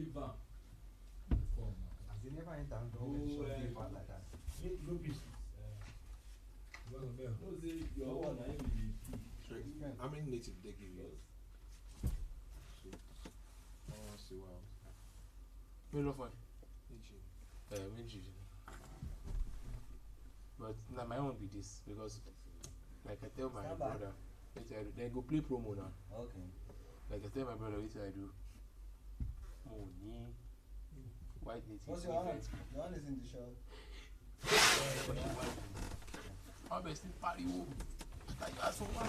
Liver. As they never enter and don't mention bad like that. Go be. No, say your one I be the How many native they give you? I want to see what else. You know fun. Inchi. But now my own be this because, like I tell my brother, they go play promo now. Okay. Like I tell my brother, what I do. Oh, white native. What's your honor? Your honor is in the show. Obviously, party. Like that's so why.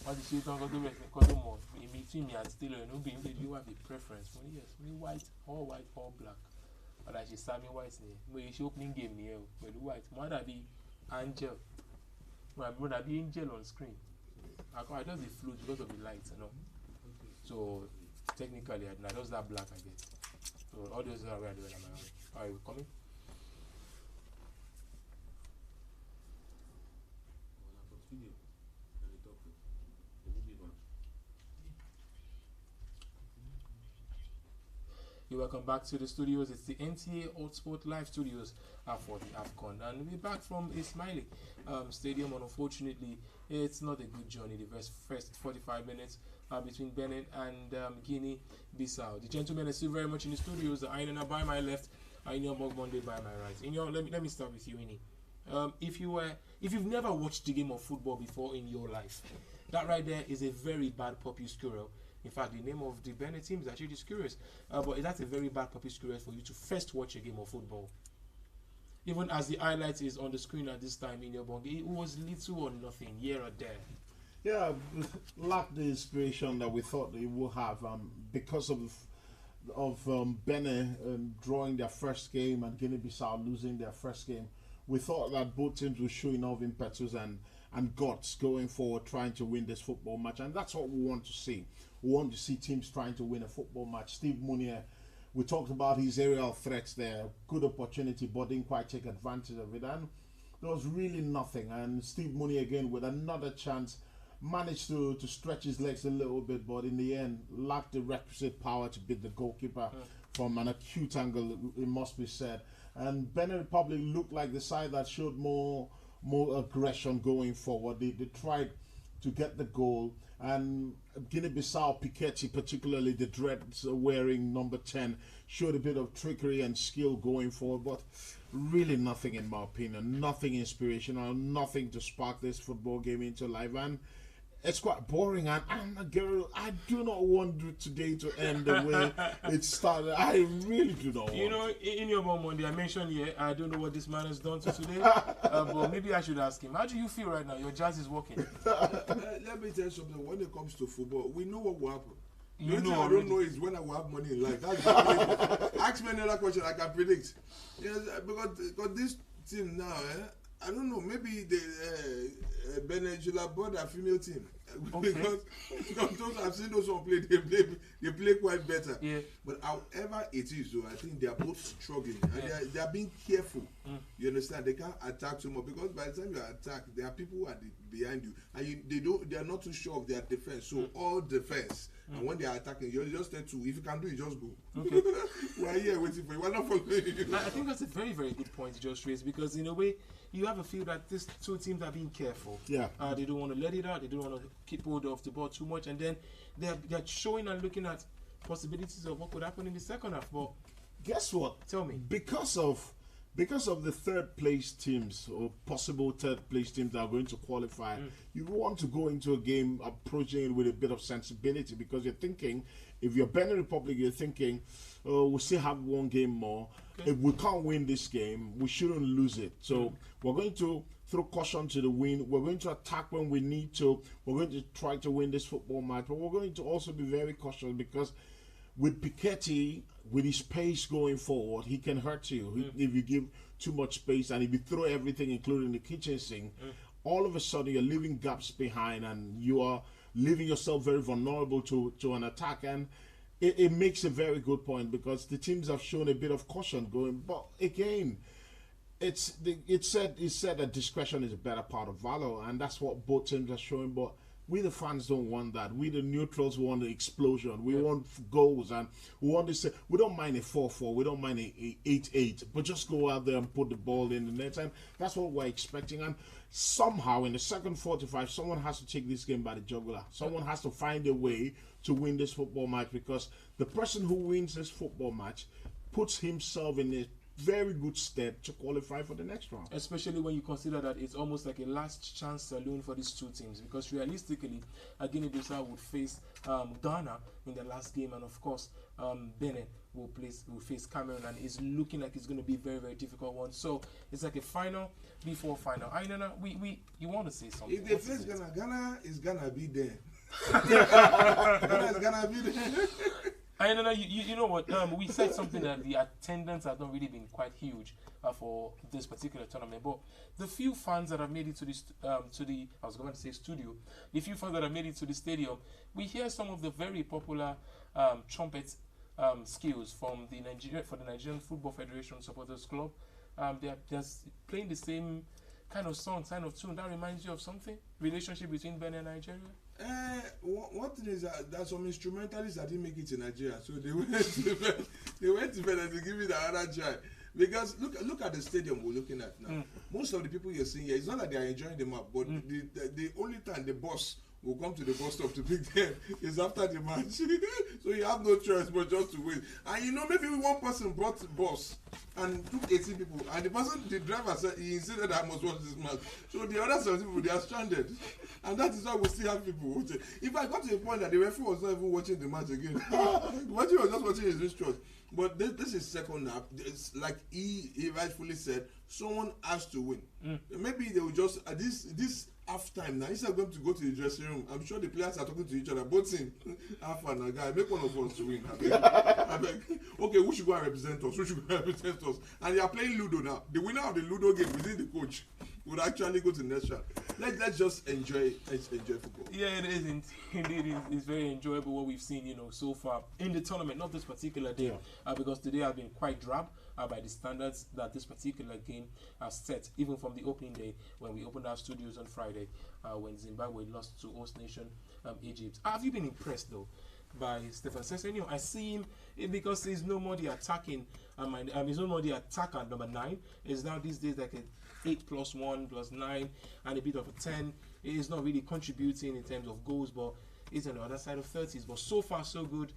What the shit on go to because more in between me and still no be you have a preference for yes, me white or black. But I should Sammy White name. But you should opening game here with white. More than be Angel. My brother be Angel on screen. I just the float because of the lights, you know. So technically I just that black I get. So all those are where I do it on my own. Alright, we coming? You're welcome back to the studios. It's the NTA HOTSPORTS live studios for the AFCON. And we're back from Ismaili Stadium. And unfortunately, it's not a good journey. The first 45 minutes between Benin and Guinea Bissau. The gentlemen are still very much in the studios. Ainana by my left, Ainio Monday by my right. Inyo, let me start with you, Ini. If you've never watched the game of football before in your life, that right there is a very bad popuscuro. In fact, the name of the Benin team is actually Discurious. But that's a very bad popuscuro for you to first watch a game of football. Even as the highlight is on the screen at this time in your bongi, it was little or nothing, here or there. Yeah, lacked the inspiration that we thought they would have because of Benin drawing their first game and Guinea-Bissau losing their first game. We thought that both teams were showing off impetus and guts going forward, trying to win this football match, and that's what we want to see. We want to see teams trying to win a football match. Steve Munier, we talked about his aerial threats there, good opportunity, but didn't quite take advantage of it, and there was really nothing. And Steve Munier again with another chance, managed to stretch his legs a little bit, but in the end lacked the requisite power to beat the goalkeeper from an acute angle, it must be said. And Benin Republic looked like the side that showed more aggression going forward. They tried to get the goal, and Guinea-Bissau, Piketty, particularly the dreads wearing number 10, showed a bit of trickery and skill going forward, but really nothing, in my opinion, nothing inspirational, nothing to spark this football game into life, and it's quite boring. And girl, I do not want today to end the way it started. I really do not want. You know, in your mom Monday, I mentioned here, I don't know what this man has done to today, but maybe I should ask him. How do you feel right now? Your jazz is working. Let me tell you something. When it comes to football, we know what will happen. You The only know thing I already. don't know is when I will have money in life. That's the ask me another question I can predict. Yes, because this team now, I don't know. Maybe the Benin should have bought a female team. Okay. because those I've seen those one play, they play quite better. Yeah. But however it is, so I think they are both struggling and they are being careful. You understand? They can't attack too much because by the time you attack, there are people who are behind you, and they are not too sure of their defense. So all defense, and when they are attacking, you just tell to if you can do it, just go. Okay. We're here waiting for you. We're not following you. I think that's a very, very good point you just raised, because in a way, you have a feel that these two teams are being careful. Yeah. They don't want to let it out. They don't want to keep hold of the ball too much, and then they're showing and looking at possibilities of what could happen in the second half. But Guess what? tell me, Because of the third place teams or possible third place teams that are going to qualify, you want to go into a game approaching it with a bit of sensibility, because you're thinking, if you're Benin Republic, you're thinking, oh, we still have one game more. Okay. If we can't win this game, we shouldn't lose it. So we're going to throw caution to the wind. We're going to attack when we need to. We're going to try to win this football match, but we're going to also be very cautious, because with Piketty, with his pace going forward, he can hurt you if you give too much space, and if you throw everything, including the kitchen sink, all of a sudden you're leaving gaps behind, and you are leaving yourself very vulnerable to an attack. And it makes a very good point, because the teams have shown a bit of caution going, but again, it's said that discretion is a better part of valor, and that's what both teams are showing. But We the fans don't want that. We the neutrals want the explosion. We want goals, and we want to say we don't mind a 4-4, we don't mind a 8-8, but just go out there and put the ball in the net, and that's what we're expecting. And somehow in the second 45, someone has to take this game by the jugular. Someone has to find a way to win this football match, because the person who wins this football match puts himself in a very good stead to qualify for the next round. Especially when you consider that it's almost like a last chance saloon for these two teams, because realistically, Guinea Bissau would face Ghana in the last game, and of course Benin will face Cameroon, and it's looking like it's going to be a very, very difficult one. So it's like a final before final. I don't know. You want to say something? If they face Ghana, Ghana is gonna be there. Ghana is gonna be there. I don't know. You know what? We said something that the attendance has not really been quite huge for this particular tournament. But the few fans that have made it to this I was going to say studio, the few fans that have made it to the stadium, we hear some of the very popular trumpet skills from the Nigerian Football Federation Supporters Club. They're just playing the same kind of song, kind of tune. That reminds you of something? Relationship between Benin and Nigeria? One thing is that there's some instrumentalists that didn't make it in Nigeria, so they went to Benin to give it another try. Because look at the stadium we're looking at now. Most of the people you're seeing here, it's not that they are enjoying the map, but the only time the bus will come to the bus stop to pick them is after the match. So you have no choice but just to wait. And you know, maybe one person brought the bus and took 18 people, and the driver said he insisted that I must watch this match. So the other 7 people, they are stranded. And that is why we still have people watching. If I got to the point that the referee was not even watching the match again, the referee was just watching his wristwatch. But this is second half. It's like he rightfully said, someone has to win. Maybe they will just this half time now, instead of going to go to the dressing room, I'm sure the players are talking to each other, both team, half and a guy, make one of us to win. I beg. Okay, who should go and represent us? Who should go and represent us? And they are playing Ludo now. The winner of the Ludo game within the coach would actually go to the next round. Let's just enjoy football. Yeah, it is indeed. It's very enjoyable what we've seen, so far in the tournament. Not this particular day, because today has been quite drab by the standards that this particular game has set, even from the opening day when we opened our studios on Friday, when Zimbabwe lost to host nation Egypt. Have you been impressed though by Stefan Sessenio? I see him because he's no more the attacking. He's no more the attacker number 9. It's now these days like a 8 + 1 + 9 and a bit of a 10. He's not really contributing in terms of goals, but he's on the other side of 30s. But so far so good.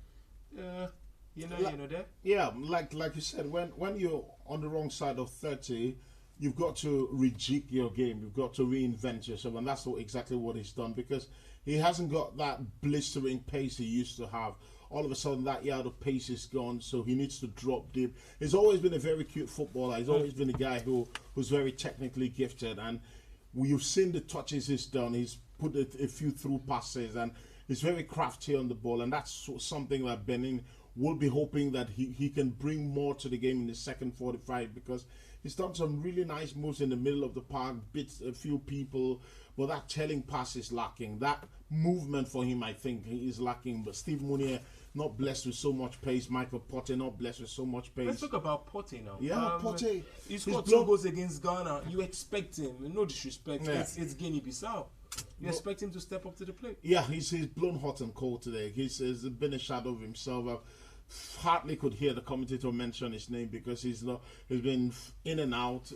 You know that? Yeah, like you said, when you're on the wrong side of 30, you've got to rejig your game. You've got to reinvent yourself, and that's exactly what he's done, because he hasn't got that blistering pace he used to have. All of a sudden, that yard of pace is gone, so he needs to drop deep. He's always been a very cute footballer. He's always been a guy who's very technically gifted, and you've seen the touches he's done. He's put a few through passes, and he's very crafty on the ball, and that's something that Benin will be hoping that he can bring more to the game in the second 45, because he's done some really nice moves in the middle of the park, bits a few people, but that telling pass is lacking. That movement for him, I think, is lacking. But Steve Mounier, not blessed with so much pace. Michael Potter, not blessed with so much pace. Let's talk about Potter now. Yeah, Potter. He scored 2 goals against Ghana. You expect him, no disrespect, it's Guinea Bissau. You expect him to step up to the plate. Yeah, he's blown hot and cold today. He's been a shadow of himself. I hardly could hear the commentator mention his name, because he's been in and out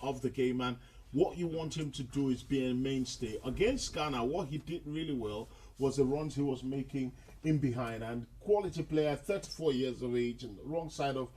of the game, and what you want him to do is be a mainstay. Against Ghana, what he did really well was the runs he was making in behind, and quality player, 34 years of age, and the wrong side of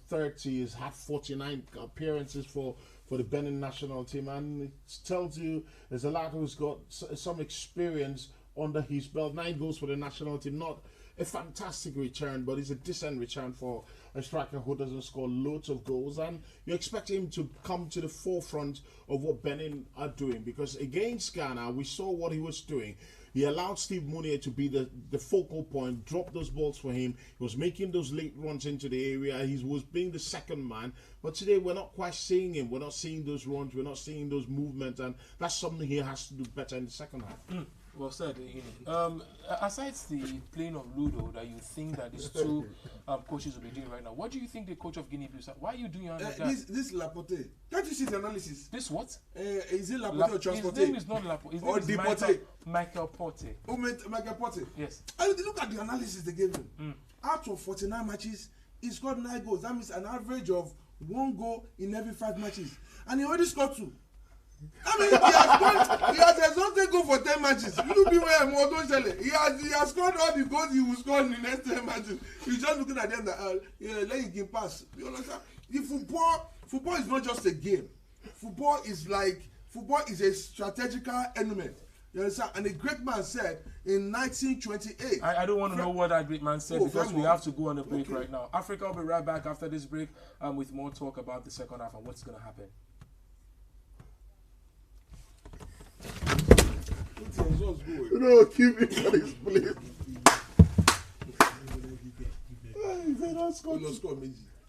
30, has had 49 appearances for the Benin national team, and it tells you there's a lad who's got some experience under his belt. 9 goals for the national team, not a fantastic return, but it's a decent return for a striker who doesn't score loads of goals, and you expect him to come to the forefront of what Benin are doing, because against Ghana we saw what he was doing. He allowed Steve Mounier to be the focal point, drop those balls for him. He was making those late runs into the area. He was being the second man. But today we're not quite seeing him. We're not seeing those runs. We're not seeing those movements. And that's something he has to do better in the second half. Well said, Ini. Aside the playing of Ludo that you think that these two coaches will be doing right now, what do you think the coach of Guinea Bissau? Why are you doing like that? This Laporte. Can't you see the analysis? This what? Is it Laporte or Transporte? His name is not Laporte. His name is Michael Porte. Oh, Michael Porte. Yes. And look at the analysis they gave him. Out of 49 matches, he scored 9 goals. That means an average of 1 goal in every 5 matches. And he already scored 2. I mean, he has exhausted goal for 10 matches. Look at him, he has scored all the goals he will score in the next 10 matches. He's just looking at them that, let him pass. You understand? The football is not just a game. Football is a strategical element. You understand? And a great man said in 1928. I don't want to know what that great man said because we have to go on a break right now. Africa will be right back after this break with more talk about the second half and what's going to happen. No, keep it on his plate. He said, don't score.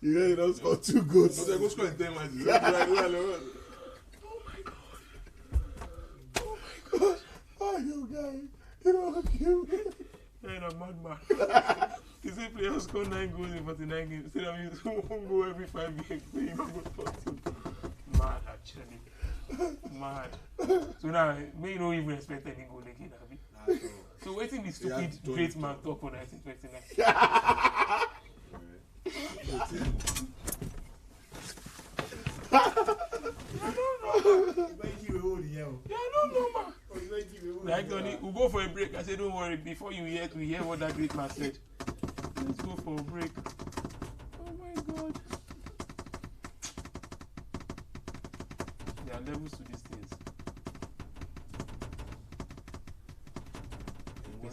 Yeah, he don't score 2 goals. But they go score in 10 matches. Oh, you guy. You don't kill me. You're a madman. You say players score 9 goals in 49 games. Instead of you 1 goal every 5 games. So you don't go 14. Mad, actually. Mad. So now, may you not even expect any goal again, have you? So waiting the stupid great man talk for 1929. We'll go for a break. I said, don't worry, before you hear what that great man said. Let's go for a break. Oh my God. There are levels to these things.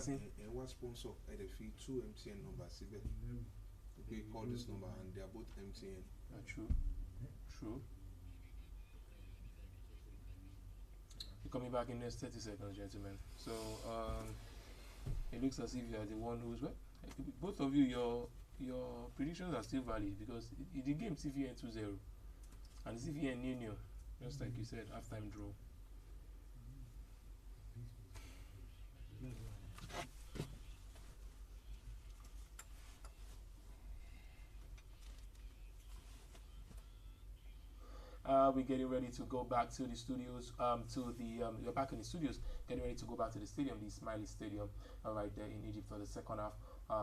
And one sponsor at the fee 2 MTN numbers. Okay, call this number and they are both MTN. True. True. You're coming back in the next 30 seconds, gentlemen. So it looks as if you are the one who's well. Both of you, your predictions are still valid because the game CVN 2-0 and CVN nil, just like you said, halftime draw. We're getting ready to go back to the studios. You're back in the studios, getting ready to go back to the stadium, the Smiley Stadium, right there in Egypt for the second half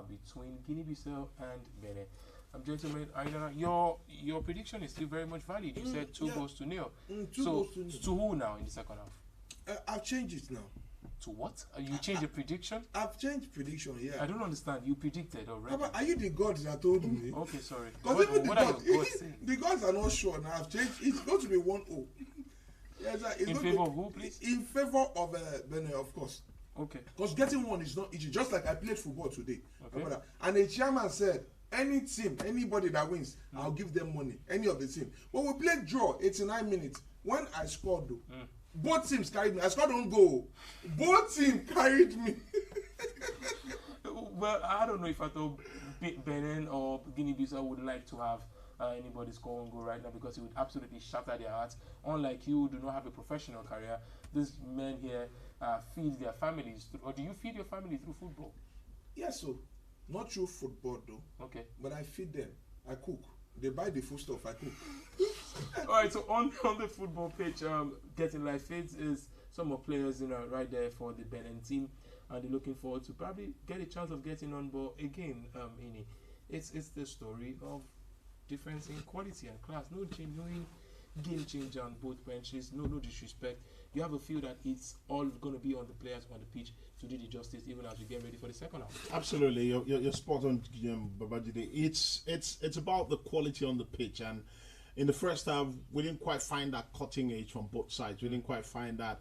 between Guinea-Bissau and Benin. Gentlemen, your prediction is still very much valid. You said 2 goals to 0. So to who now in the second half? I've changed it now. To what? You changed the prediction? I've changed prediction, yeah. I don't understand. You predicted already. Are you the gods that told me? Okay, sorry. Because even what are your gods saying? The gods are not sure now. I've changed. It's going to be 1-0. Yes, in favor of who, please? In favor of Benin, of course. Okay. Because getting 1 is not easy. Just like I played football today. Okay. And the chairman said, any team, anybody that wins, I'll give them money. Any of the team. But we played draw 89 minutes. When I scored, though, both teams carried me. I scored on goal. Both teams carried me. Well, I don't know if I thought Benin or Guinea-Bissau would like to have anybody score on goal right now because it would absolutely shatter their hearts. Unlike you, who do not have a professional career, these men here feed their families. Or do you feed your family through football? Yes, so not through football though. Okay. But I feed them. I cook. They buy the food stuff. I cook. All right. So on the football pitch, getting live feeds is some more players, right there for the Benin team, and they're looking forward to probably get a chance of getting on board again. It's the story of difference in quality and class. No game changer on both benches. No disrespect. You have a feel that it's all going to be on the players on the pitch to do the justice, even as we get ready for the second half. Absolutely, you're spot on, Babajide. It's about the quality on the pitch, and in the first half, we didn't quite find that cutting edge from both sides. We didn't quite find that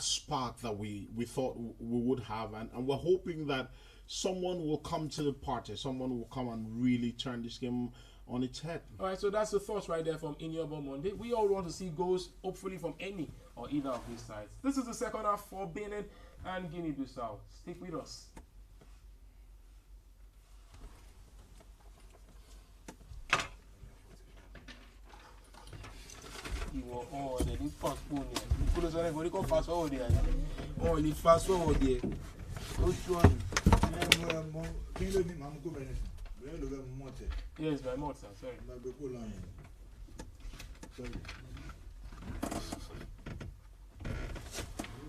spark that we thought we would have, and we're hoping that someone will come to the party. Someone will come and really turn this game on its head. All right, so that's the thoughts right there from Inyobo Monday. We all want to see goals, hopefully from any or either of these sides. This is the second half for Benin and Guinea-Bissau. Stick with us. You were all the fast phone here. You could have fast forward here. On les fast forward there. Which one? Yes, by more, sir. Sorry. Sorry.